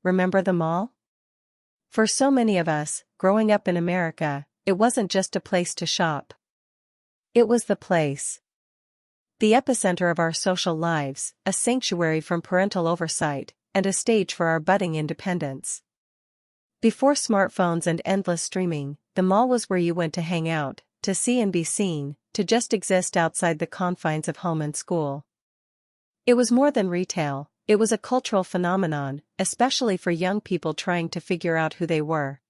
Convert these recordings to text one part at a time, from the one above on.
remember the mall? For so many of us, growing up in America, it wasn't just a place to shop. It was the place. The epicenter of our social lives, a sanctuary from parental oversight, and a stage for our budding independence. Before smartphones and endless streaming, the mall was where you went to hang out, to see and be seen, to just exist outside the confines of home and school. It was more than retail, it was a cultural phenomenon, especially for young people trying to figure out who they were.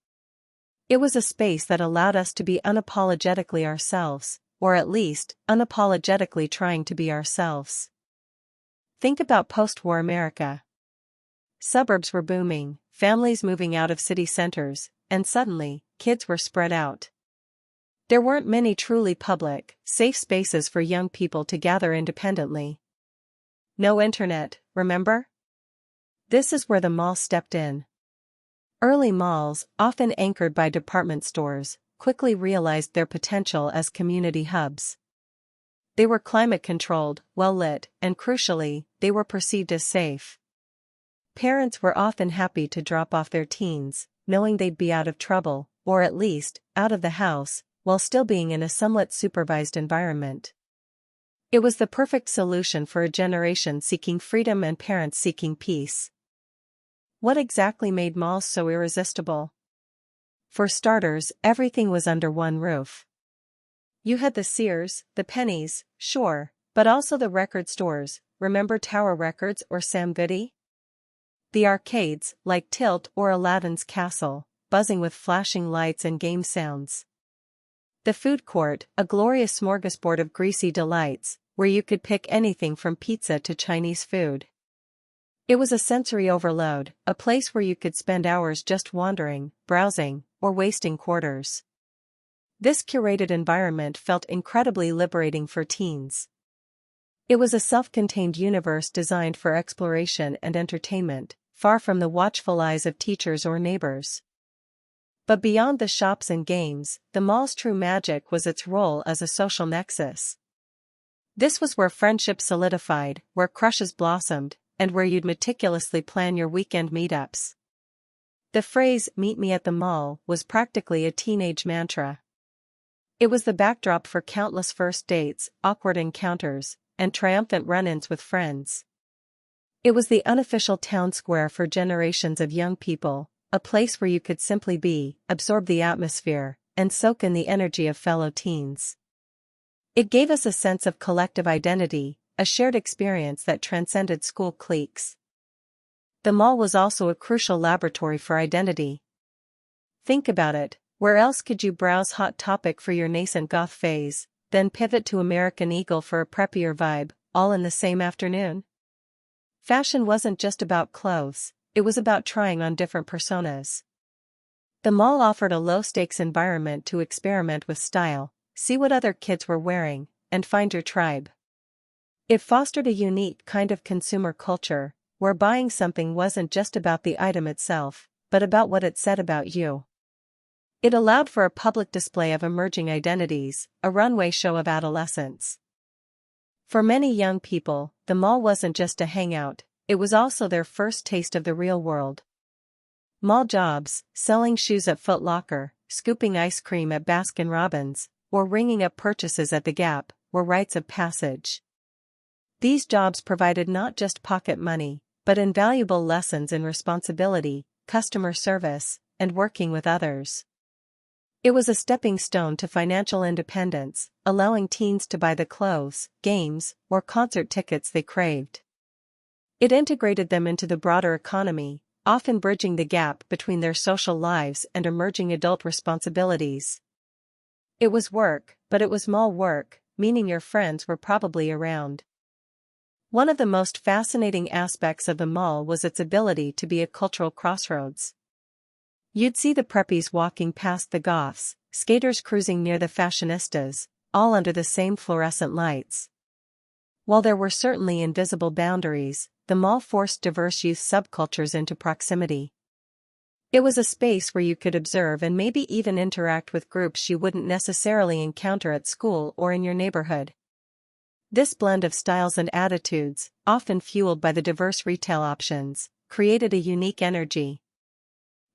It was a space that allowed us to be unapologetically ourselves, or at least, unapologetically trying to be ourselves. Think about post-war America. Suburbs were booming, families moving out of city centers, and suddenly, kids were spread out. There weren't many truly public, safe spaces for young people to gather independently. No internet, remember? This is where the mall stepped in. Early malls, often anchored by department stores, quickly realized their potential as community hubs. They were climate-controlled, well-lit, and crucially, they were perceived as safe. Parents were often happy to drop off their teens, knowing they'd be out of trouble, or at least, out of the house, while still being in a somewhat supervised environment. It was the perfect solution for a generation seeking freedom and parents seeking peace. What exactly made malls so irresistible? For starters, everything was under one roof. You had the Sears, the Pennies, sure, but also the record stores, remember Tower Records or Sam Goody? The arcades, like Tilt or Aladdin's Castle, buzzing with flashing lights and game sounds. The food court, a glorious smorgasbord of greasy delights, where you could pick anything from pizza to Chinese food. It was a sensory overload, a place where you could spend hours just wandering, browsing, or wasting quarters. This curated environment felt incredibly liberating for teens. It was a self-contained universe designed for exploration and entertainment, far from the watchful eyes of teachers or neighbors. But beyond the shops and games, the mall's true magic was its role as a social nexus. This was where friendships solidified, where crushes blossomed, and where you'd meticulously plan your weekend meetups. The phrase, "meet me at the mall," was practically a teenage mantra. It was the backdrop for countless first dates, awkward encounters, and triumphant run-ins with friends. It was the unofficial town square for generations of young people, a place where you could simply be, absorb the atmosphere, and soak in the energy of fellow teens. It gave us a sense of collective identity, a shared experience that transcended school cliques. The mall was also a crucial laboratory for identity. Think about it, where else could you browse Hot Topic for your nascent goth phase, then pivot to American Eagle for a preppier vibe, all in the same afternoon? Fashion wasn't just about clothes, it was about trying on different personas. The mall offered a low-stakes environment to experiment with style, see what other kids were wearing, and find your tribe. It fostered a unique kind of consumer culture, where buying something wasn't just about the item itself, but about what it said about you. It allowed for a public display of emerging identities, a runway show of adolescence. For many young people, the mall wasn't just a hangout, it was also their first taste of the real world. Mall jobs, selling shoes at Foot Locker, scooping ice cream at Baskin-Robbins, or ringing up purchases at the Gap, were rites of passage. These jobs provided not just pocket money, but invaluable lessons in responsibility, customer service, and working with others. It was a stepping stone to financial independence, allowing teens to buy the clothes, games, or concert tickets they craved. It integrated them into the broader economy, often bridging the gap between their social lives and emerging adult responsibilities. It was work, but it was mall work, meaning your friends were probably around. One of the most fascinating aspects of the mall was its ability to be a cultural crossroads. You'd see the preppies walking past the goths, skaters cruising near the fashionistas, all under the same fluorescent lights. While there were certainly invisible boundaries, the mall forced diverse youth subcultures into proximity. It was a space where you could observe and maybe even interact with groups you wouldn't necessarily encounter at school or in your neighborhood. This blend of styles and attitudes, often fueled by the diverse retail options, created a unique energy.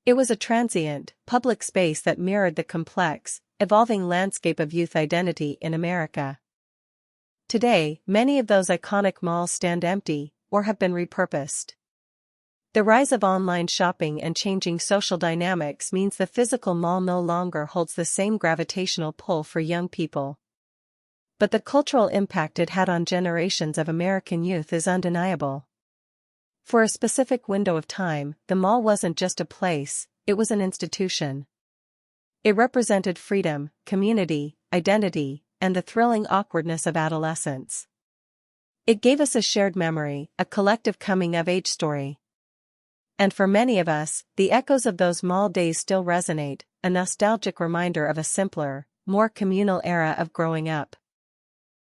It was a transient, public space that mirrored the complex, evolving landscape of youth identity in America. Today, many of those iconic malls stand empty, or have been repurposed. The rise of online shopping and changing social dynamics means the physical mall no longer holds the same gravitational pull for young people. But the cultural impact it had on generations of American youth is undeniable. For a specific window of time, the mall wasn't just a place, it was an institution. It represented freedom, community, identity, and the thrilling awkwardness of adolescence. It gave us a shared memory, a collective coming-of-age story. And for many of us, the echoes of those mall days still resonate, a nostalgic reminder of a simpler, more communal era of growing up.